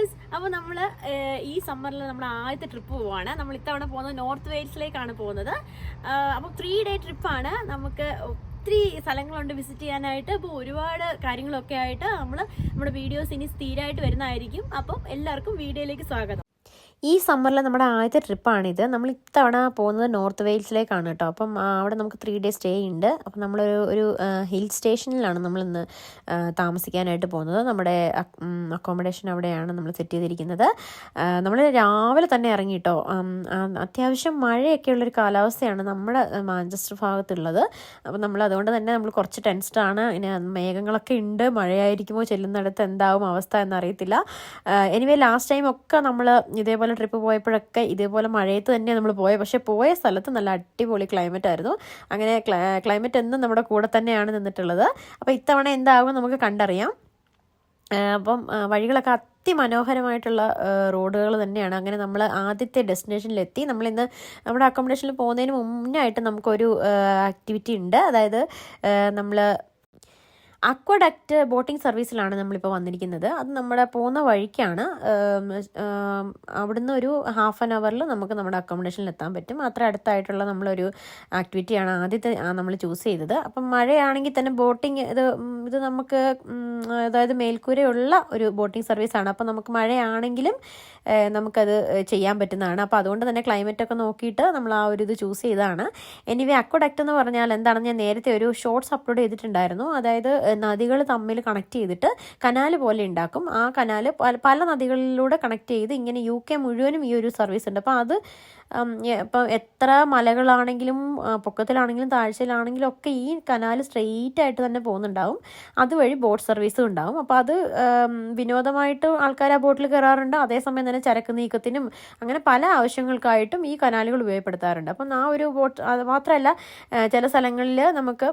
Viewers, അപ്പോൾ നമ്മൾ ഈ സമ്മറിൽ നമ്മുടെ ആദ്യത്തെ ട്രിപ്പ് പോവാണ്. നമ്മൾ ഇത്തവണ പോകുന്നത് നോർത്ത് വെയിൽസിലേക്കാണ് പോകുന്നത്. അപ്പോൾ 3 ഡേ ട്രിപ്പാണ്. നമുക്ക് ഒത്തിരി സ്ഥലങ്ങളുണ്ട് വിസിറ്റ് ചെയ്യാനായിട്ട്. അപ്പോൾ ഒരുപാട് കാര്യങ്ങളൊക്കെ ആയിട്ട് നമ്മുടെ വീഡിയോസ് ഇനി സ്ഥിരമായിട്ട് വരുന്നതായിരിക്കും. അപ്പം എല്ലാവർക്കും വീഡിയോയിലേക്ക് സ്വാഗതം. ഈ സമ്മറിൽ നമ്മുടെ ആദ്യത്തെ ട്രിപ്പാണിത്. നമ്മൾ ഇത്തവണ പോകുന്നത് നോർത്ത് വെയിൽസിലേക്കാണ് കേട്ടോ. അപ്പം അവിടെ നമുക്ക് 3 ഡേ സ്റ്റേ ഉണ്ട്. അപ്പം നമ്മളൊരു ഹിൽ സ്റ്റേഷനിലാണ് നമ്മളിന്ന് താമസിക്കാനായിട്ട് പോകുന്നത്. നമ്മുടെ അക്കോമഡേഷൻ അവിടെയാണ് നമ്മൾ സെറ്റ് ചെയ്തിരിക്കുന്നത്. നമ്മൾ രാവിലെ തന്നെ ഇറങ്ങി കേട്ടോ. അത്യാവശ്യം മഴയൊക്കെ ഉള്ളൊരു കാലാവസ്ഥയാണ് നമ്മുടെ മാഞ്ചസ്റ്റർ ഭാഗത്തുള്ളത്. അപ്പം നമ്മൾ അതുകൊണ്ട് തന്നെ നമ്മൾ കുറച്ച് ടെൻസ്ഡാണ്. ഇനി മേഘങ്ങളൊക്കെ ഉണ്ട്, മഴയായിരിക്കുമോ, ചെല്ലുന്നിടത്ത് എന്താവും അവസ്ഥ എന്നറിയത്തില്ല. എനിവേ ലാസ്റ്റ് ടൈം ഒക്കെ നമ്മൾ ഇതേപോലെ ട്രിപ്പ് പോയപ്പോഴൊക്കെ ഇതേപോലെ മഴയത്ത് തന്നെ നമ്മൾ പക്ഷേ പോയ സ്ഥലത്ത് നല്ല അടിപൊളി ക്ലൈമറ്റ് ആയിരുന്നു. അങ്ങനെ ക്ലൈമറ്റ് എന്നും നമ്മുടെ കൂടെ തന്നെയാണ് നിന്നിട്ടുള്ളത്. അപ്പോൾ ഇത്തവണ എന്താകും നമുക്ക് കണ്ടറിയാം. അപ്പം വഴികളൊക്കെ അതിമനോഹരമായിട്ടുള്ള റോഡുകൾ തന്നെയാണ്. അങ്ങനെ നമ്മൾ ആദ്യത്തെ ഡെസ്റ്റിനേഷനിലെത്തി. നമ്മളിന്ന് നമ്മുടെ അക്കോമഡേഷനിൽ പോകുന്നതിന് മുന്നായിട്ട് നമുക്കൊരു ആക്ടിവിറ്റി ഉണ്ട്. അതായത് നമ്മൾ അക്വഡക്റ്റ് ബോട്ടിംഗ് സർവീസിലാണ് നമ്മളിപ്പോൾ വന്നിരിക്കുന്നത്. അത് നമ്മുടെ പോകുന്ന വഴിക്കാണ്. അവിടുന്ന് ഒരു ഹാഫ് ആൻ അവറിൽ നമുക്ക് നമ്മുടെ അക്കോമഡേഷനിൽ എത്താൻ പറ്റും. അത്ര അടുത്തായിട്ടുള്ള നമ്മളൊരു ആക്ടിവിറ്റിയാണ് ആദ്യത്തെ നമ്മൾ ചൂസ് ചെയ്തത്. അപ്പം മഴയാണെങ്കിൽ തന്നെ ബോട്ടിങ് ഇത് നമുക്ക് അതായത് മേൽക്കൂരയുള്ള ഒരു ബോട്ടിംഗ് സർവീസാണ്. അപ്പം നമുക്ക് മഴയാണെങ്കിലും നമുക്കത് ചെയ്യാൻ പറ്റുന്നതാണ്. അപ്പോൾ അതുകൊണ്ട് തന്നെ ക്ലൈമറ്റൊക്കെ നോക്കിയിട്ട് നമ്മൾ ആ ഒരു ഇത് ചൂസ് ചെയ്തതാണ്. എനിവേ അക്വഡക്റ്റ് എന്ന് പറഞ്ഞാൽ എന്താണെന്ന് ഞാൻ നേരത്തെ ഒരു ഷോർട്സ് അപ്ലോഡ് ചെയ്തിട്ടുണ്ടായിരുന്നു. അതായത് നദികൾ തമ്മിൽ കണക്ട് ചെയ്തിട്ട് കനാല് പോലെ ഉണ്ടാക്കും. ആ കനാല് പല നദികളിലൂടെ കണക്ട് ചെയ്ത് ഇങ്ങനെ UK മുഴുവനും ഈ ഒരു സർവീസ് ഉണ്ട്. അപ്പോൾ അത് ഇപ്പം എത്ര മലകളാണെങ്കിലും പൊക്കത്തിലാണെങ്കിലും താഴ്ചയിലാണെങ്കിലും ഒക്കെ ഈ കനാൽ സ്ട്രെയിറ്റ് ആയിട്ട് തന്നെ പോകുന്നുണ്ടാവും. അതുവഴി ബോട്ട് സർവീസും ഉണ്ടാവും. അപ്പോൾ അത് വിനോദമായിട്ട് ആൾക്കാർ ആ ബോട്ടിൽ കയറാറുണ്ട്. അതേസമയം തന്നെ ചരക്ക് നീക്കത്തിനും അങ്ങനെ പല ആവശ്യങ്ങൾക്കായിട്ടും ഈ കനാലുകൾ ഉപയോഗപ്പെടുത്താറുണ്ട്. അപ്പം ആ ഒരു ബോട്ട് അത് മാത്രമല്ല, ചില സ്ഥലങ്ങളിൽ നമുക്ക്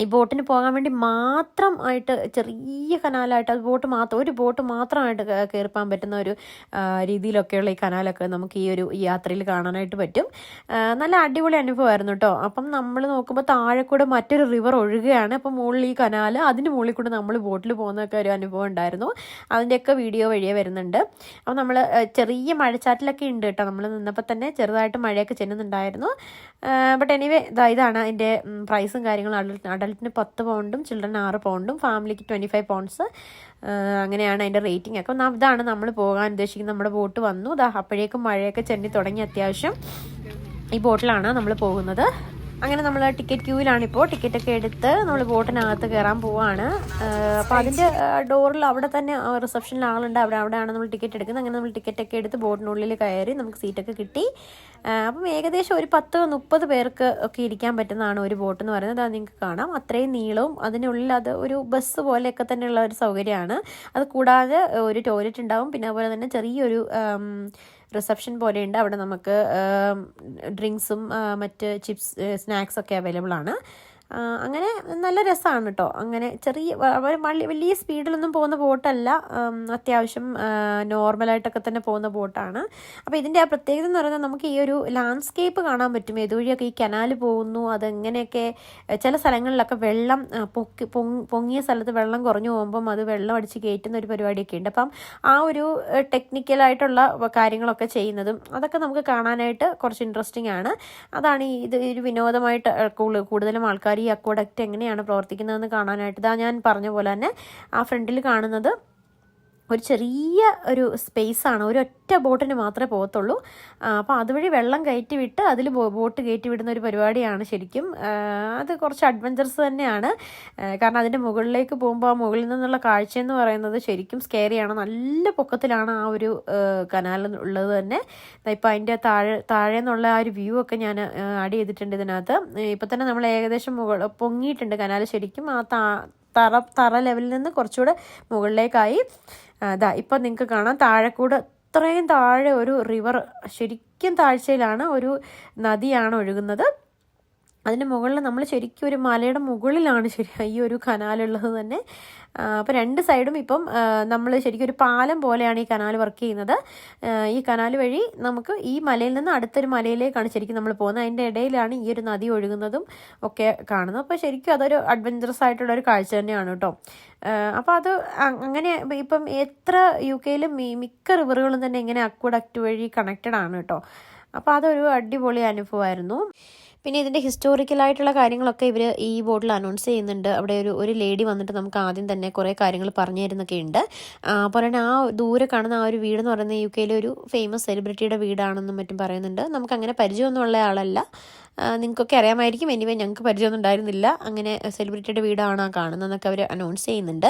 ഈ ബോട്ടിന് പോകാൻ വേണ്ടി മാത്രം ആയിട്ട് ചെറിയ കനാലായിട്ട് അത് ഒരു ബോട്ട് മാത്രമായിട്ട് കയറിപ്പാൻ പറ്റുന്ന ഒരു രീതിയിലൊക്കെയുള്ള ഈ കനാലൊക്കെ നമുക്ക് ഈ ഒരു യാത്രയിൽ കാണാനായിട്ട് പറ്റും. നല്ല അടിപൊളി അനുഭവമായിരുന്നു കേട്ടോ. അപ്പം നമ്മൾ നോക്കുമ്പോൾ താഴെ കൂടെ മറ്റൊരു റിവർ ഒഴുകുകയാണ്. അപ്പം മുകളിൽ ഈ കനാൽ, അതിന് മുകളിൽ കൂടെ നമ്മൾ ബോട്ടിൽ പോകുന്നൊക്കെ ഒരു അനുഭവം ഉണ്ടായിരുന്നു. അതിൻ്റെയൊക്കെ വീഡിയോ വഴിയേ വരുന്നുണ്ട്. അപ്പം നമ്മൾ ചെറിയ മഴച്ചാറ്റിലൊക്കെ ഉണ്ട് കേട്ടോ. നമ്മൾ നിന്നപ്പോൾ തന്നെ ചെറുതായിട്ട് മഴയൊക്കെ ചെല്ലുന്നുണ്ടായിരുന്നു. ബട്ട് എനിവേ ഇതാണ് അതിൻ്റെ പ്രൈസും കാര്യങ്ങളും. അഡൽട്ടിന് 10 പൗണ്ടും ചിൽഡ്രൻ 6 പൗണ്ടും ഫാമിലിക്ക് 25 പൗണ്ട്സ്. അങ്ങനെയാണ് അതിൻ്റെ റേറ്റിംഗ് ഒക്കെ. ഇതാണ് നമ്മൾ പോകാൻ ഉദ്ദേശിക്കുന്നത്. നമ്മുടെ ബോട്ട് വന്നു. അപ്പോഴേക്കും മഴയൊക്കെ ചെന്നി തുടങ്ങി. അത്യാവശ്യം ഈ ബോട്ടിലാണ് നമ്മൾ പോകുന്നത്. അങ്ങനെ നമ്മൾ ടിക്കറ്റ് ക്യൂവിലാണിപ്പോൾ. ടിക്കറ്റൊക്കെ എടുത്ത് നമ്മൾ ബോട്ടിനകത്ത് കയറാൻ പോവാണ്. അപ്പോൾ അതിൻ്റെ ഡോറിൽ അവിടെ തന്നെ റിസപ്ഷനിൽ ആളുണ്ട്. അവിടെയാണ് നമ്മൾ ടിക്കറ്റ് എടുക്കുന്നത്. അങ്ങനെ നമ്മൾ ടിക്കറ്റൊക്കെ എടുത്ത് ബോട്ടിനുള്ളിൽ കയറി നമുക്ക് സീറ്റൊക്കെ കിട്ടി. അപ്പം ഏകദേശം ഒരു 10-30 പേർക്ക് ഒക്കെ ഇരിക്കാൻ പറ്റുന്നതാണ് ഒരു ബോട്ട് എന്ന് പറയുന്നത്. അത് നിങ്ങൾക്ക് കാണാം. അത്രയും നീളവും അതിനുള്ളിൽ അത് ഒരു ബസ് പോലെയൊക്കെ തന്നെയുള്ള ഒരു സൗകര്യമാണ്. അത് കൂടാതെ ഒരു ടോയ്ലറ്റ് ഉണ്ടാവും. പിന്നെ അതുപോലെ തന്നെ ചെറിയൊരു റിസപ്ഷൻ പോലെയുണ്ട്. അവിടെ നമുക്ക് ഡ്രിങ്ക്സും മറ്റ് സ്നാക്സൊക്കെ അവൈലബിൾ ആണ്. അങ്ങനെ നല്ല രസമാണ് കേട്ടോ. അങ്ങനെ വലിയ സ്പീഡിലൊന്നും പോകുന്ന ബോട്ടല്ല. അത്യാവശ്യം നോർമലായിട്ടൊക്കെ തന്നെ പോകുന്ന ബോട്ടാണ്. അപ്പോൾ ഇതിൻ്റെ ആ പ്രത്യേകത എന്ന് പറയുന്നത് നമുക്ക് ഈ ഒരു ലാൻഡ്സ്കേപ്പ് കാണാൻ പറ്റും. ഏതുവഴിയൊക്കെ ഈ കനാൽ പോകുന്നു, അതെങ്ങനെയൊക്കെ ചില സ്ഥലങ്ങളിലൊക്കെ വെള്ളം പൊങ്ങിയ സ്ഥലത്ത് വെള്ളം കുറഞ്ഞു പോകുമ്പം അത് വെള്ളം അടിച്ച് കയറ്റുന്ന ഒരു പരിപാടിയൊക്കെ ഉണ്ട്. അപ്പം ആ ഒരു ടെക്നിക്കലായിട്ടുള്ള കാര്യങ്ങളൊക്കെ ചെയ്യുന്നതും അതൊക്കെ നമുക്ക് കാണാനായിട്ട് കുറച്ച് ഇൻട്രസ്റ്റിംഗ് ആണ്. അതാണ് ഇത് ഒരു വിനോദമായിട്ട് കൂടുതലും ആൾക്കാർ ഈ അക്വഡക്റ്റ് എങ്ങനെയാണ് പ്രവർത്തിക്കുന്നതെന്ന് കാണാനായിട്ട്. ഞാൻ പറഞ്ഞ പോലെ തന്നെ ആ ഫ്രണ്ടിൽ കാണുന്നത് ഒരു ചെറിയ ഒരു സ്പേസാണ്. ഒരൊറ്റ ബോട്ടിന് മാത്രമേ പോകത്തുള്ളൂ. അപ്പോൾ അതുവഴി വെള്ളം കയറ്റി വിട്ട് അതിൽ ബോട്ട് കയറ്റി വിടുന്ന ഒരു പരിപാടിയാണ് ശരിക്കും. അത് കുറച്ച് അഡ്വഞ്ചറസ് തന്നെയാണ്. കാരണം അതിൻ്റെ മുകളിലേക്ക് പോകുമ്പോൾ ആ മുകളിൽ നിന്നുള്ള കാഴ്ചയെന്ന് പറയുന്നത് ശരിക്കും സ്കെയറിയാണ്. നല്ല പൊക്കത്തിലാണ് ആ ഒരു കനാൽ ഉള്ളത് തന്നെ. ഇപ്പം അതിൻ്റെ താഴെ നിന്നുള്ള ആ ഒരു വ്യൂ ഒക്കെ ഞാൻ ആഡ് ചെയ്തിട്ടുണ്ട് ഇതിനകത്ത്. ഇപ്പം തന്നെ നമ്മൾ ഏകദേശം പൊങ്ങിയിട്ടുണ്ട് കനാൽ ശരിക്കും. ആ തറ ലെവലിൽ നിന്ന് കുറച്ചുകൂടെ മുകളിലേക്കായി. ഇപ്പം നിങ്ങൾക്ക് കാണാം താഴെക്കൂടെ അത്രയും താഴെ ഒരു റിവർ, ശരിക്കും താഴ്ചയിലാണ് ഒരു നദിയാണ് ഒഴുകുന്നത്. അതിൻ്റെ മുകളിൽ നമ്മൾ ശരിക്കും ഒരു മലയുടെ മുകളിലാണ് ഈ ഒരു കനാലുള്ളത് തന്നെ. അപ്പോൾ രണ്ട് സൈഡും ഇപ്പം നമ്മൾ ശരിക്കും ഒരു പാലം പോലെയാണ് ഈ കനാൽ വർക്ക് ചെയ്യുന്നത്. ഈ കനാൽ വഴി നമുക്ക് ഈ മലയിൽ നിന്ന് അടുത്തൊരു മലയിലേക്കാണ് ശരിക്കും നമ്മൾ പോകുന്നത്. അതിൻ്റെ ഇടയിലാണ് ഈ ഒരു നദി ഒഴുകുന്നതും ഒക്കെ കാണുന്നത്. അപ്പോൾ ശരിക്കും അതൊരു അഡ്വഞ്ചറസ് ആയിട്ടുള്ളൊരു കാഴ്ച തന്നെയാണ് കേട്ടോ. അപ്പോൾ അത് അങ്ങനെ ഇപ്പം എത്ര UK-ലും മിക്ക റിവറുകളും തന്നെ ഇങ്ങനെ അക്വഡക്റ്റ് വഴി കണക്റ്റഡ് ആണ് കേട്ടോ. അപ്പോൾ അതൊരു അടിപൊളി അനുഭവമായിരുന്നു. പിന്നെ ഇതിൻ്റെ ഹിസ്റ്റോറിക്കലായിട്ടുള്ള കാര്യങ്ങളൊക്കെ ഇവർ ഈ ബോർഡിൽ അനൗൺസ് ചെയ്യുന്നുണ്ട്. അവിടെ ഒരു ലേഡി വന്നിട്ട് നമുക്ക് ആദ്യം തന്നെ കുറേ കാര്യങ്ങൾ പറഞ്ഞു തരുന്നൊക്കെ ഉണ്ട്. അപ്പോൾ തന്നെ ആ ദൂരെ കാണുന്ന ആ ഒരു വീടെന്ന് പറയുന്നത് UK-ലെ ഒരു ഫേമസ് സെലിബ്രിറ്റിയുടെ വീടാണെന്നും മറ്റും പറയുന്നുണ്ട്. നമുക്കങ്ങനെ പരിചയമൊന്നുമുള്ള ആളല്ല, നിങ്ങൾക്കൊക്കെ അറിയാമായിരിക്കും. എനിവേ ഞങ്ങൾക്ക് പരിചയമൊന്നും ഉണ്ടായിരുന്നില്ല. അങ്ങനെ സെലിബ്രിറ്റിയുടെ വീടാണ് ആ കാണുന്നതെന്നൊക്കെ അവർ അനൗൺസ് ചെയ്യുന്നുണ്ട്.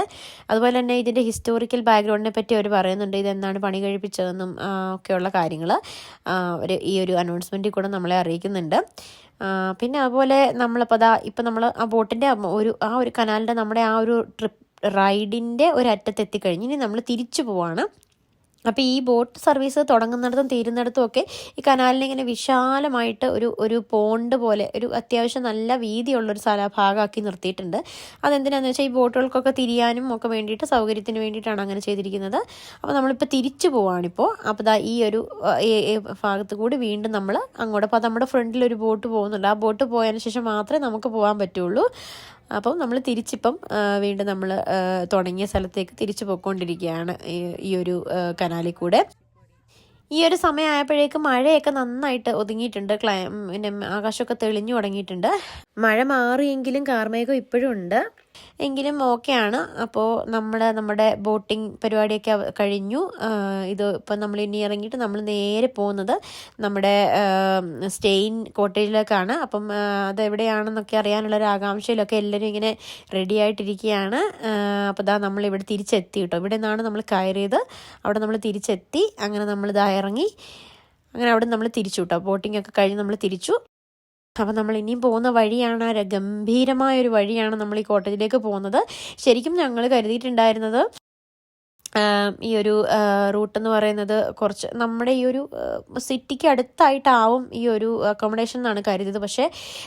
അതുപോലെ തന്നെ ഇതിൻ്റെ ഹിസ്റ്റോറിക്കൽ ബാക്ക്ഗ്രൗണ്ടിനെ പറ്റി അവർ പറയുന്നുണ്ട്. ഇതെന്താണ് പണി കഴിപ്പിച്ചതെന്നും ഒക്കെയുള്ള കാര്യങ്ങൾ അവർ ഈ ഒരു അനൗൺസ്മെൻറ്റിൽ കൂടെ നമ്മളെ അറിയിക്കുന്നുണ്ട്. പിന്നെ അതുപോലെ നമ്മളിപ്പോൾ ഇപ്പം നമ്മൾ ആ ബോട്ടിൻ്റെ ആ ഒരു കനാലിൻ്റെ നമ്മുടെ ആ ഒരു റൈഡിൻ്റെ ഒരറ്റത്ത് എത്തിക്കഴിഞ്ഞ് ഇനി നമ്മൾ തിരിച്ചു പോവാണ്. അപ്പോൾ ഈ ബോട്ട് സർവീസ് തുടങ്ങുന്നിടത്തും തീരുന്നിടത്തും ഒക്കെ ഈ കനാലിനെ ഇങ്ങനെ വിശാലമായിട്ട് ഒരു പോണ്ട് പോലെ ഒരു അത്യാവശ്യം നല്ല വീതിയുള്ളൊരു ഭാഗമാക്കി നിർത്തിയിട്ടുണ്ട്. അതെന്തിനാന്ന് വെച്ചാൽ ഈ ബോട്ടുകൾക്കൊക്കെ തിരിയാനും ഒക്കെ വേണ്ടിയിട്ട് സൗകര്യത്തിന് വേണ്ടിയിട്ടാണ് അങ്ങനെ ചെയ്തിരിക്കുന്നത്. അപ്പോൾ നമ്മളിപ്പോൾ തിരിച്ചു പോവാണിപ്പോൾ. അപ്പോൾ ഈ ഒരു ഭാഗത്ത് കൂടി വീണ്ടും നമ്മൾ അങ്ങോട്ട്, അപ്പോൾ നമ്മുടെ ഫ്രണ്ടിലൊരു ബോട്ട് പോകുന്നുണ്ട്. ആ ബോട്ട് പോയതിന് ശേഷം മാത്രമേ നമുക്ക് പോകാൻ പറ്റുള്ളൂ. അപ്പം നമ്മൾ തിരിച്ചിപ്പം വീണ്ടും നമ്മൾ തുടങ്ങിയ സ്ഥലത്തേക്ക് തിരിച്ചു പോയിക്കൊണ്ടിരിക്കുകയാണ് ഈ ഒരു കനാലിൽ കൂടെ. ഈ ഒരു സമയമായപ്പോഴേക്കും മഴയൊക്കെ നന്നായിട്ട് ഒതുങ്ങിയിട്ടുണ്ട്. പിന്നെ ആകാശമൊക്കെ തെളിഞ്ഞു തുടങ്ങിയിട്ടുണ്ട്. മഴ മാറിയെങ്കിലും കാർമേഘം ഇപ്പോഴും ഉണ്ട്, എങ്കിലും ഓക്കെയാണ്. അപ്പോൾ നമ്മുടെ ബോട്ടിംഗ് പരിപാടിയൊക്കെ കഴിഞ്ഞു. ഇത് ഇപ്പം നമ്മൾ ഇനി ഇറങ്ങിയിട്ട് നമ്മൾ നേരെ പോകുന്നത് നമ്മുടെ സ്റ്റെയിൻ കോട്ടേജിലേക്കാണ്. അപ്പം അതെവിടെയാണെന്നൊക്കെ അറിയാനുള്ളൊരു ആകാംക്ഷയിലൊക്കെ എല്ലാവരും ഇങ്ങനെ റെഡി ആയിട്ടിരിക്കുകയാണ്. അപ്പോൾ നമ്മളിവിടെ തിരിച്ചെത്തി കേട്ടോ. ഇവിടെ നിന്നാണ് നമ്മൾ കയറിയത്. അവിടെ നമ്മൾ തിരിച്ചെത്തി. അങ്ങനെ നമ്മൾ ഇറങ്ങി. അങ്ങനെ അവിടെ നമ്മൾ തിരിച്ചു കേട്ടോ. ബോട്ടിംഗ് ഒക്കെ കഴിഞ്ഞ് നമ്മൾ തിരിച്ചു. അപ്പം നമ്മൾ ഇനിയും പോകുന്ന വഴിയാണ്, ഗംഭീരമായൊരു വഴിയാണ് നമ്മൾ ഈ കോട്ടേജിലേക്ക് പോകുന്നത്. ശരിക്കും ഞങ്ങൾ കരുതിയിട്ടുണ്ടായിരുന്നത് ഈ ഒരു റൂട്ടെന്ന് പറയുന്നത് കുറച്ച് നമ്മുടെ ഈ ഒരു സിറ്റിക്ക് അടുത്തായിട്ടാവും ഈ ഒരു അക്കോമഡേഷൻ എന്നാണ് കരുതിയത്. പക്ഷേ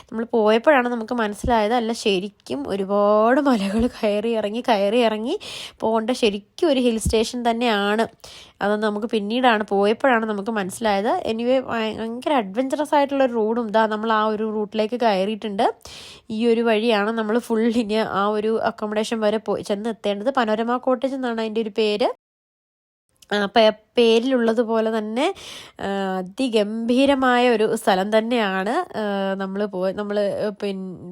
നമ്മൾ പോയപ്പോഴാണ് നമുക്ക് മനസ്സിലായത് അല്ല, ശരിക്കും ഒരുപാട് മലകൾ കയറി ഇറങ്ങി പോകേണ്ട ശരിക്കും ഒരു ഹിൽ സ്റ്റേഷൻ തന്നെയാണ്. അതൊന്ന് നമുക്ക് പിന്നീടാണ് പോയപ്പോഴാണ് നമുക്ക് മനസ്സിലായത്. എനിവേ ഭയങ്കര അഡ്വഞ്ചറസ് ആയിട്ടുള്ള റോഡും നമ്മൾ ആ ഒരു റൂട്ടിലേക്ക് കയറിയിട്ടുണ്ട്. ഈ ഒരു വഴിയാണ് നമ്മൾ ഫുള്ളിന് ആ ഒരു അക്കോമഡേഷൻ വരെ ചെന്ന് എത്തേണ്ടത്. പനോരമ കോട്ടേജ് എന്നാണ് അതിൻ്റെ ഒരു പേര്. പേരിലുള്ളതുപോലെ തന്നെ അതിഗംഭീരമായ ഒരു സ്ഥലം തന്നെയാണ് നമ്മൾ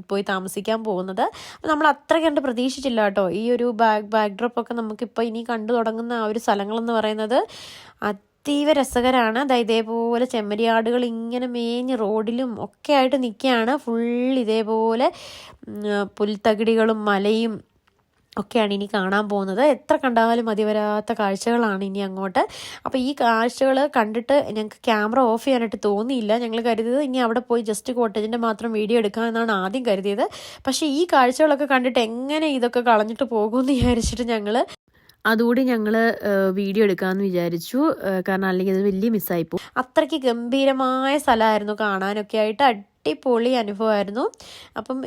പോയി താമസിക്കാൻ പോകുന്നത്. നമ്മൾ അത്ര കണ്ട് പ്രതീക്ഷിച്ചില്ല കേട്ടോ. ഈ ഒരു ബാക്ക്ഡ്രോപ്പൊക്കെ നമുക്കിപ്പോൾ ഇനി കണ്ടു തുടങ്ങുന്ന ആ ഒരു സ്ഥലങ്ങളെന്ന് പറയുന്നത് അതീവ രസകരമാണ്. ഇതേപോലെ ചെമ്മരിയാടുകൾ ഇങ്ങനെ മേഞ്ഞ് റോഡിലും ഒക്കെ ആയിട്ട് നിൽക്കുകയാണ്. ഫുൾ ഇതേപോലെ പുൽത്തകിടികളും മലയും ഒക്കെയാണ് ഇനി കാണാൻ പോകുന്നത്. എത്ര കണ്ടാലും മതി വരാത്ത കാഴ്ചകളാണ് ഇനി അങ്ങോട്ട്. അപ്പോൾ ഈ കാഴ്ചകൾ കണ്ടിട്ട് ഞങ്ങൾക്ക് ക്യാമറ ഓഫ് ചെയ്യാനായിട്ട് തോന്നിയില്ല. ഞങ്ങൾ കരുതിയത് ഇനി അവിടെ പോയി ജസ്റ്റ് കോട്ടേജിൻ്റെ മാത്രം വീഡിയോ എടുക്കാമെന്നാണ് ആദ്യം കരുതിയത്. പക്ഷേ ഈ കാഴ്ചകളൊക്കെ കണ്ടിട്ട് എങ്ങനെ ഇതൊക്കെ കളഞ്ഞിട്ട് പോകുമെന്ന് വിചാരിച്ചിട്ട് അതുകൂടി ഞങ്ങൾ വീഡിയോ എടുക്കാമെന്ന് വിചാരിച്ചു. കാരണം അല്ലെങ്കിൽ അത് വലിയ മിസ്സായിപ്പോവും. അത്രയ്ക്ക് ഗംഭീരമായ സ്ഥലമായിരുന്നു, കാണാനൊക്കെ ആയിട്ട് അടിപൊളി അനുഭവമായിരുന്നു. അപ്പം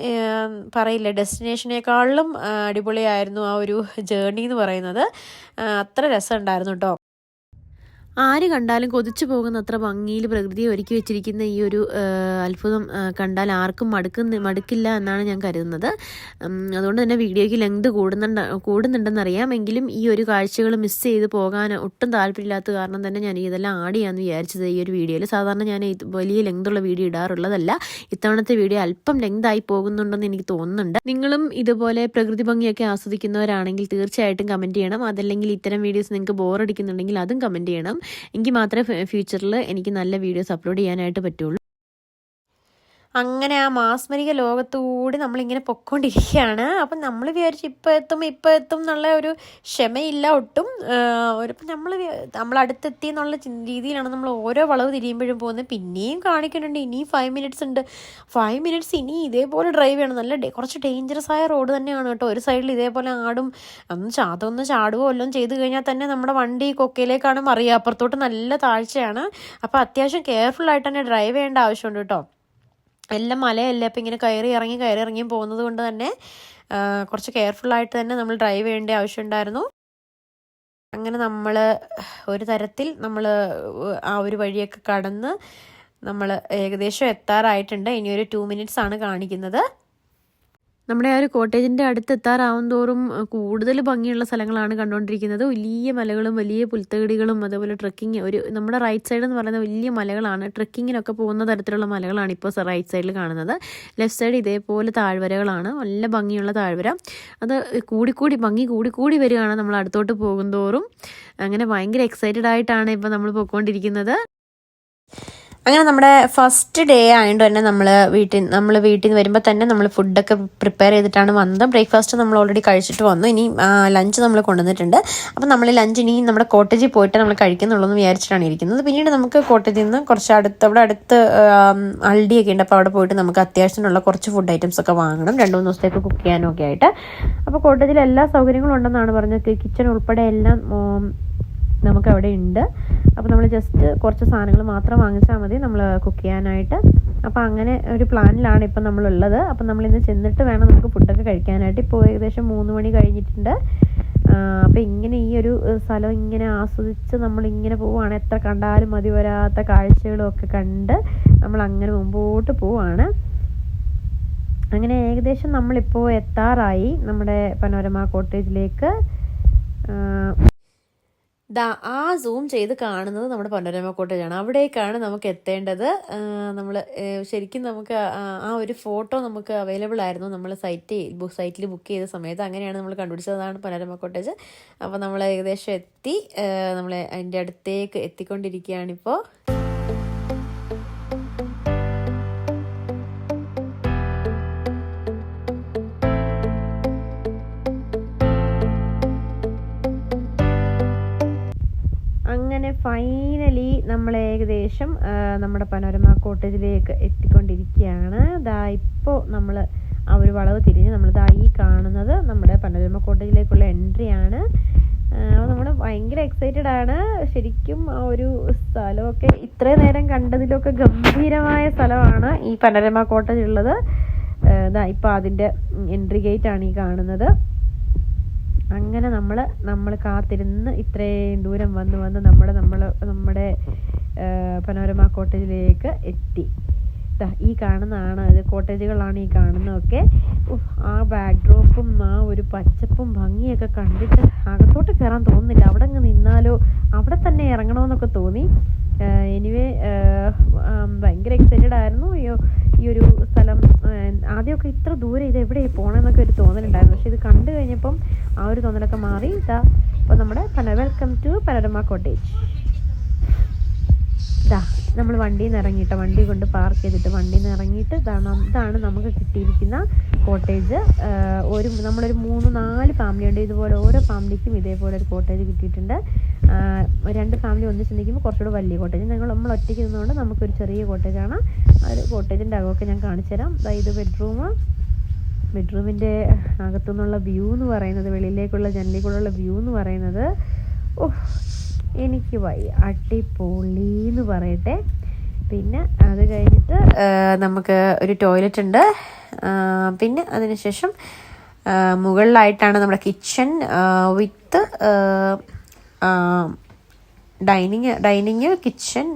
പറയില്ല, ഡെസ്റ്റിനേഷനേക്കാളിലും അടിപൊളിയായിരുന്നു ആ ഒരു ജേർണി എന്ന് പറയുന്നത്. അത്ര രസമുണ്ടായിരുന്നു കേട്ടോ. ആര് കണ്ടാലും കൊതിച്ചു പോകുന്ന അത്ര ഭംഗിയിൽ പ്രകൃതിയെ ഒരുക്കി വെച്ചിരിക്കുന്ന ഈ ഒരു അത്ഭുതം കണ്ടാൽ ആർക്കും മടുക്കില്ല എന്നാണ് ഞാൻ കരുതുന്നത്. അതുകൊണ്ട് തന്നെ വീഡിയോയ്ക്ക് ലെങ്ത് കൂടുന്നുണ്ടെന്നറിയാം. എങ്കിലും ഈ ഒരു കാഴ്ചകൾ മിസ് ചെയ്ത് പോകാൻ ഒട്ടും താല്പര്യമില്ലാത്ത കാരണം തന്നെ ഞാൻ ഇതെല്ലാം ആഡ് ചെയ്യാമെന്ന് വിചാരിച്ചത് ഈ ഒരു വീഡിയോയിൽ. സാധാരണ ഞാൻ വലിയ ലെങ്തുള്ള വീഡിയോ ഇടാറുള്ളതല്ല. ഇത്തവണത്തെ വീഡിയോ അല്പം ലെങ്തായി പോകുന്നുണ്ടെന്ന് എനിക്ക് തോന്നുന്നുണ്ട്. നിങ്ങളും ഇതുപോലെ പ്രകൃതി ഭംഗിയൊക്കെ ആസ്വദിക്കുന്നവരാണെങ്കിൽ തീർച്ചയായിട്ടും കമൻറ്റ് ചെയ്യണം. അതല്ലെങ്കിൽ ഇത്തരം വീഡിയോസ് നിങ്ങൾക്ക് ബോറടിക്കുന്നുണ്ടെങ്കിൽ അതും കമൻറ്റ് ചെയ്യണം. എങ്കിൽ മാത്രമേ ഫ്യൂച്ചറിൽ എനിക്ക് നല്ല വീഡിയോസ് അപ്ലോഡ് ചെയ്യാനായിട്ട് പറ്റുള്ളൂ. അങ്ങനെ ആ മാസ്മരിക ലോകത്തുകൂടി നമ്മളിങ്ങനെ പൊയ്ക്കൊണ്ടിരിക്കുകയാണ്. അപ്പം നമ്മൾ വിചാരിച്ചു ഇപ്പം എത്തും എന്നുള്ള ഒരു ക്ഷമയില്ല ഒട്ടും. ഇപ്പം നമ്മൾ അടുത്തെത്തി എന്നുള്ള രീതിയിലാണ് നമ്മൾ ഓരോ വളവ് തിരിയുമ്പോഴും പോകുന്നത്. പിന്നെയും കാണിക്കുന്നുണ്ട് ഇനിയും 5 മിനിറ്റ്സ് ഉണ്ട്. 5 മിനിറ്റ്സ് ഇനി ഇതേപോലെ ഡ്രൈവ് ചെയ്യണം. നല്ല കുറച്ച് ഡേഞ്ചറസ് ആയ റോഡ് തന്നെയാണ് കേട്ടോ. ഒരു സൈഡിൽ ഇതേപോലെ ആടും ഒന്ന് ചാടുകയോ എല്ലാം ചെയ്ത് കഴിഞ്ഞാൽ തന്നെ നമ്മുടെ വണ്ടി കൊക്കയിലേക്കാണ് മറിയുക. അപ്പുറത്തോട്ട് നല്ല താഴ്ചയാണ്. അപ്പോൾ അത്യാവശ്യം കെയർഫുൾ ആയിട്ട് തന്നെ ഡ്രൈവ് ചെയ്യേണ്ട ആവശ്യമുണ്ട് കേട്ടോ. എല്ലാം മലയല്ലേ, അപ്പോൾ ഇങ്ങനെ കയറി ഇറങ്ങിയും പോകുന്നത് കൊണ്ട് തന്നെ കുറച്ച് കെയർഫുള്ളായിട്ട് തന്നെ നമ്മൾ ഡ്രൈവ് ചെയ്യേണ്ട ആവശ്യമുണ്ടായിരുന്നു. അങ്ങനെ നമ്മൾ ഒരു തരത്തിൽ നമ്മൾ ആ ഒരു വഴിയൊക്കെ കടന്ന് നമ്മൾ ഏകദേശം എത്താറായിട്ടുണ്ട്. ഇനിയൊരു 2 minutes ആണ് കാണിക്കുന്നത്. നമ്മുടെ ആ ഒരു കോട്ടേജിൻ്റെ അടുത്ത് എത്താറാവും തോറും കൂടുതൽ ഭംഗിയുള്ള സ്ഥലങ്ങളാണ് കണ്ടുകൊണ്ടിരിക്കുന്നത്. വലിയ മലകളും വലിയ പുൽത്തകിടികളും അതുപോലെ ട്രെക്കിങ്, നമ്മുടെ റൈറ്റ് സൈഡ് എന്ന് പറയുന്നത് വലിയ മലകളാണ്. ട്രെക്കിങ്ങിനൊക്കെ പോകുന്ന തരത്തിലുള്ള മലകളാണ് ഇപ്പോൾ റൈറ്റ് സൈഡിൽ കാണുന്നത്. ലെഫ്റ്റ് സൈഡ് ഇതേപോലെ താഴ്വരകളാണ്, നല്ല ഭംഗിയുള്ള താഴ്വര. അത് ഭംഗി കൂടി വരികയാണ് നമ്മൾ അടുത്തോട്ട് പോകും തോറും. അങ്ങനെ ഭയങ്കര എക്സൈറ്റഡ് ആയിട്ടാണ് ഇപ്പോൾ നമ്മൾ പോയിക്കൊണ്ടിരിക്കുന്നത്. അങ്ങനെ നമ്മുടെ ഫസ്റ്റ് ഡേ ആയതുകൊണ്ട് തന്നെ നമ്മൾ വീട്ടിൽ നിന്ന് വരുമ്പോൾ തന്നെ നമ്മൾ ഫുഡൊക്കെ പ്രിപ്പയർ ചെയ്തിട്ടാണ് വന്നത്. ബ്രേക്ക്ഫാസ്റ്റ് നമ്മൾ ഓൾറെഡി കഴിച്ചിട്ട് വന്നു. ഇനി ലഞ്ച് നമ്മൾ കൊണ്ടുവന്നിട്ടുണ്ട്. അപ്പം നമ്മൾ ലഞ്ച് ഇനി നമ്മുടെ കോട്ടേജിൽ പോയിട്ട് നമ്മൾ കഴിക്കുന്നുള്ളൂ എന്ന് വിചാരിച്ചിട്ടാണ് ഇരിക്കുന്നത്. പിന്നീട് നമുക്ക് കോട്ടേജിൽ നിന്ന് കുറച്ച് അവിടെ അടുത്ത് അൾഡിയൊക്കെ ഉണ്ട്. അപ്പോൾ അവിടെ പോയിട്ട് നമുക്ക് അത്യാവശ്യത്തിനുള്ള കുറച്ച് ഫുഡ് ഐറ്റംസ് ഒക്കെ വാങ്ങണം, 2-3 ദിവസത്തേക്ക് കുക്ക് ചെയ്യാനും ഒക്കെ ആയിട്ട്. അപ്പോൾ കോട്ടേജിൽ എല്ലാ സൗകര്യങ്ങളും ഉണ്ടെന്നാണ് പറഞ്ഞത്. കിച്ചൺ ഉൾപ്പെടെ എല്ലാം നമുക്കവിടെ ഉണ്ട്. അപ്പോൾ നമ്മൾ ജസ്റ്റ് കുറച്ച് സാധനങ്ങൾ മാത്രം വാങ്ങിച്ചാൽ മതി നമ്മൾ കുക്ക് ചെയ്യാനായിട്ട്. അപ്പോൾ അങ്ങനെ ഒരു പ്ലാനിലാണ് ഇപ്പം നമ്മളുള്ളത്. അപ്പം നമ്മളിന്ന് ചെന്നിട്ട് വേണം നമുക്ക് ഫുഡൊക്കെ കഴിക്കാനായിട്ട്. ഇപ്പോൾ ഏകദേശം 3 മണി കഴിഞ്ഞിട്ടുണ്ട്. അപ്പോൾ ഇങ്ങനെ ഈ ഒരു സ്ഥലം ഇങ്ങനെ ആസ്വദിച്ച് നമ്മളിങ്ങനെ പോവുകയാണ്. എത്ര കണ്ടാലും മതി വരാത്ത കാഴ്ചകളും ഒക്കെ കണ്ട് നമ്മൾ അങ്ങനെ മുമ്പോട്ട് പോവുകയാണ്. അങ്ങനെ ഏകദേശം നമ്മളിപ്പോൾ എത്താറായി നമ്മുടെ പനോരമ കോട്ടേജിലേക്ക്. ആ സൂം ചെയ്ത് കാണുന്നത് നമ്മുടെ പനോരമ കോട്ടേജാണ്. അവിടേക്കാണ് നമുക്ക് എത്തേണ്ടത്. നമ്മൾ ശരിക്കും നമുക്ക് ആ ഒരു ഫോട്ടോ നമുക്ക് അവൈലബിൾ ആയിരുന്നു നമ്മൾ സൈറ്റിൽ ബുക്ക് ചെയ്ത സമയത്ത്. അങ്ങനെയാണ് നമ്മൾ കണ്ടുപിടിച്ചതാണ് പനോരമ കോട്ടേജ്. അപ്പോൾ നമ്മൾ ഏകദേശം എത്തി. നമ്മൾ അതിൻ്റെ അടുത്തേക്ക് എത്തിക്കൊണ്ടിരിക്കുകയാണിപ്പോൾ. അങ്ങനെ ഫൈനലി നമ്മൾ ഏകദേശം നമ്മുടെ പനോരമ കോട്ടേജിലേക്ക് എത്തിക്കൊണ്ടിരിക്കുകയാണ്. ഇപ്പോൾ നമ്മൾ ആ ഒരു വളവ് തിരിഞ്ഞ് നമ്മൾ ഈ കാണുന്നത് നമ്മുടെ പനോരമ കോട്ടേജിലേക്കുള്ള എൻട്രിയാണ്. നമ്മൾ ഭയങ്കര എക്സൈറ്റഡ് ആണ്. ശരിക്കും ആ ഒരു സ്ഥലമൊക്കെ ഇത്രയും നേരം കണ്ടതിലൊക്കെ ഗംഭീരമായ സ്ഥലമാണ് ഈ പനോരമ കോട്ടേജ് ഉള്ളത്. ഇപ്പോൾ അതിൻ്റെ എൻട്രി ഗേറ്റ് ആണ് ഈ കാണുന്നത്. അങ്ങനെ നമ്മൾ കാത്തിരുന്ന് ഇത്രയും ദൂരം വന്ന് നമ്മുടെ പനോരമ കോട്ടേജിലേക്ക് എത്തി. ഈ കാണുന്നതാണ് അത് കോട്ടേജുകളാണ് ഈ കാണുന്നതൊക്കെ. ആ ബാക്ക്ഡ്രോപ്പും ആ ഒരു പച്ചപ്പും ഭംഗിയൊക്കെ കണ്ടിട്ട് അകത്തോട്ട് കയറാൻ തോന്നുന്നില്ല. അവിടെ അങ്ങ് നിന്നാലോ അവിടെ തന്നെ ഇറങ്ങണമെന്നൊക്കെ തോന്നി. എനിവേ ഭയങ്കര എക്സൈറ്റഡ് ആയിരുന്നു. ഈ ഒരു സ്ഥലം ആദ്യമൊക്കെ ഇത്ര ദൂരം ഇത് എവിടെ പോകണമെന്നൊക്കെ ഒരു തോന്നലുണ്ടായിരുന്നു. പക്ഷെ ഇത് കണ്ടു കഴിഞ്ഞപ്പം ആ ഒരു തോന്നലൊക്കെ മാറി. അപ്പോൾ നമ്മുടെ വെൽക്കം ടു പനോരമ കോട്ടേജ്. നമ്മൾ വണ്ടിയിൽ നിന്ന് ഇറങ്ങിയിട്ട് വണ്ടി കൊണ്ട് പാർക്ക് ചെയ്തിട്ട് വണ്ടിയിൽ നിന്ന് ഇറങ്ങിയിട്ട് ഇതാണ് നമുക്ക് കിട്ടിയിരിക്കുന്ന കോട്ടേജ്. നമ്മളൊരു 3-4 ഫാമിലി ഉണ്ട്. ഇതുപോലെ ഓരോ ഫാമിലിക്കും ഇതേപോലെ ഒരു കോട്ടേജ് കിട്ടിയിട്ടുണ്ട്. 2 ഫാമിലി ഒന്നിച്ച് നിൽക്കുമ്പോൾ കുറച്ചുകൂടെ വലിയ കോട്ടേജ്. നമ്മൾ ഒറ്റയ്ക്ക് നിന്നുകൊണ്ട് നമുക്കൊരു ചെറിയ കോട്ടേജാണ്. ആ ഒരു കോട്ടേജിൻ്റെ അകമൊക്കെ ഞാൻ കാണിച്ചു തരാം. ഇത് ബെഡ്റൂമിൻ്റെ അകത്തുനിന്നുള്ള വ്യൂ എന്ന് പറയുന്നത്, വെളിയിലേക്കുള്ള ജനലിൽ കൂടെയുള്ള വ്യൂ എന്ന് പറയുന്നത് എനിക്ക് അടിപൊളി എന്ന് പറയട്ടെ. പിന്നെ അത് കഴിഞ്ഞിട്ട് നമുക്ക് ഒരു ടോയ്ലറ്റ് ഉണ്ട്. പിന്നെ അതിനുശേഷം മുകളിലായിട്ടാണ് നമ്മുടെ കിച്ചൺ വിത്ത് ഡൈനിങ് കിച്ചൺ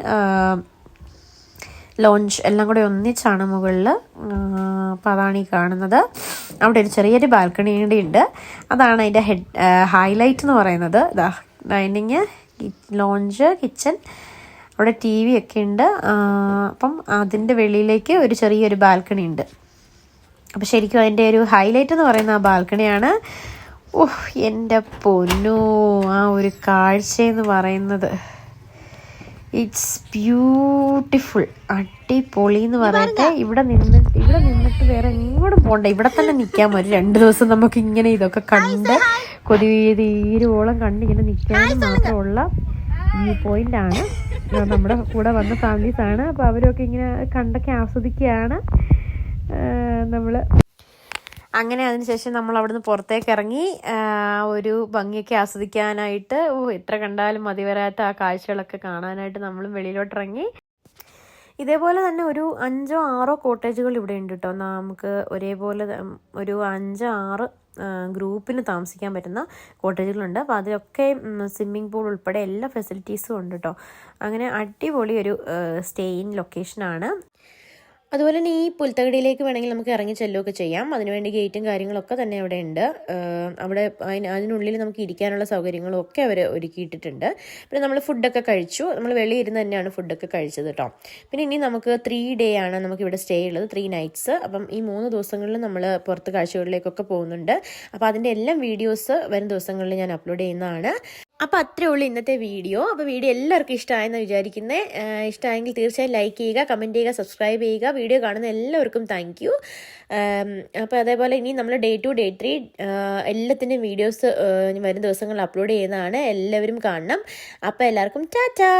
ലോഞ്ച് എല്ലാം കൂടെ ഒന്നിച്ചാണ് മുകളിൽ. അപ്പോൾ അതാണ് ഈ കാണുന്നത്. അവിടെ ഒരു ചെറിയൊരു ബാൽക്കണി കൂടി ഉണ്ട്. അതാണ് അതിൻ്റെ ഹൈലൈറ്റ് എന്ന് പറയുന്നത്. ഡൈനിങ്, ലോഞ്ച്, കിച്ചൺ, അവിടെ TV ഒക്കെ ഉണ്ട്. അപ്പം അതിൻ്റെ വെളിയിലേക്ക് ഒരു ചെറിയൊരു ബാൽക്കണി ഉണ്ട്. അപ്പം ശരിക്കും അതിൻ്റെ ഒരു ഹൈലൈറ്റ് എന്ന് പറയുന്ന ആ ബാൽക്കണിയാണ്. എൻ്റെ പൊന്നോ, ആ ഒരു കാഴ്ചയെന്ന് പറയുന്നത് ഇറ്റ്സ് ബ്യൂട്ടിഫുൾ, അടിപൊളി എന്ന് പറയട്ടെ. ഇവിടെ നിന്നിട്ട് വേറെ എങ്ങോട്ടും പോകണ്ട, ഇവിടെ തന്നെ നിൽക്കാൻ മതി. 2 ദിവസം നമുക്ക് ഇങ്ങനെ ഇതൊക്കെ കണ്ട് തീരുവോളം കണ്ട് ഇങ്ങനെ നിൽക്കാനും മാത്രമുള്ള വ്യൂ പോയിൻ്റാണ്. നമ്മുടെ കൂടെ വന്ന ഫാമിലീസാണ്. അപ്പോൾ അവരൊക്കെ ഇങ്ങനെ കണ്ടൊക്കെ ആസ്വദിക്കുകയാണ്. അങ്ങനെ അതിനുശേഷം നമ്മൾ അവിടുന്ന് പുറത്തേക്ക് ഇറങ്ങി ഒരു ഭംഗിയൊക്കെ ആസ്വദിക്കാനായിട്ട്, എത്ര കണ്ടാലും മതി വരാത്ത ആ കാഴ്ചകളൊക്കെ കാണാനായിട്ട് നമ്മളും വെളിയിലോട്ടിറങ്ങി. ഇതേപോലെ തന്നെ ഒരു 5-6 കോട്ടേജുകൾ ഇവിടെ ഉണ്ട് കേട്ടോ. നമുക്ക് ഒരേപോലെ ഒരു 5-6 ഗ്രൂപ്പിന് താമസിക്കാൻ പറ്റുന്ന കോട്ടേജുകളുണ്ട്. അപ്പോൾ അതിലൊക്കെ സ്വിമ്മിംഗ് പൂൾ ഉൾപ്പെടെ എല്ലാ ഫെസിലിറ്റീസും ഉണ്ട് കേട്ടോ. അങ്ങനെ അടിപൊളി ഒരു സ്റ്റേയിങ് ലൊക്കേഷനാണ്. അതുപോലെ തന്നെ ഈ പുൽത്തകടിയിലേക്ക് വേണമെങ്കിൽ നമുക്ക് ഇറങ്ങി ചെല്ലുകയൊക്കെ ചെയ്യാം. അതിനുവേണ്ടി ഗേറ്റും കാര്യങ്ങളൊക്കെ തന്നെ അവിടെ ഉണ്ട്. അവിടെ അതിനുള്ളിൽ നമുക്ക് ഇരിക്കാനുള്ള സൗകര്യങ്ങളും ഒക്കെ അവർ ഒരുക്കിയിട്ടിട്ടുണ്ട്. പിന്നെ നമ്മൾ ഫുഡൊക്കെ കഴിച്ചു. നമ്മൾ വെളിയിൽ ഇരുന്ന് തന്നെയാണ് ഫുഡൊക്കെ കഴിച്ചത് കേട്ടോ. പിന്നെ ഇനി നമുക്ക് 3 ഡേ ആണ് നമുക്കിവിടെ സ്റ്റേ ഉള്ളത്, 3 നൈറ്റ്സ്. അപ്പം ഈ 3 ദിവസങ്ങളിൽ നമ്മൾ പുറത്ത് കാഴ്ചകളിലേക്കൊക്കെ പോകുന്നുണ്ട്. അപ്പോൾ അതിൻ്റെ എല്ലാം വീഡിയോസ് വരും ദിവസങ്ങളിൽ ഞാൻ അപ്ലോഡ് ചെയ്യുന്നതാണ്. അപ്പോൾ അത്രേ ഉള്ളൂ ഇന്നത്തെ വീഡിയോ. അപ്പോൾ വീഡിയോ എല്ലാവർക്കും ഇഷ്ടമായെന്ന് വിചാരിക്കുന്നത്. ഇഷ്ടമായെങ്കിൽ തീർച്ചയായും ലൈക്ക് ചെയ്യുക, കമൻറ്റ് ചെയ്യുക, സബ്സ്ക്രൈബ് ചെയ്യുക. വീഡിയോ കാണുന്ന എല്ലാവർക്കും താങ്ക് യു. അപ്പോൾ അതേപോലെ ഇനി നമ്മൾ Day 2 Day 3 എല്ലാത്തിൻ്റെയും വീഡിയോസ് വരും ദിവസങ്ങളിൽ അപ്ലോഡ് ചെയ്യുന്നതാണ്. എല്ലാവരും കാണണം. അപ്പോൾ എല്ലാവർക്കും ടാറ്റാ.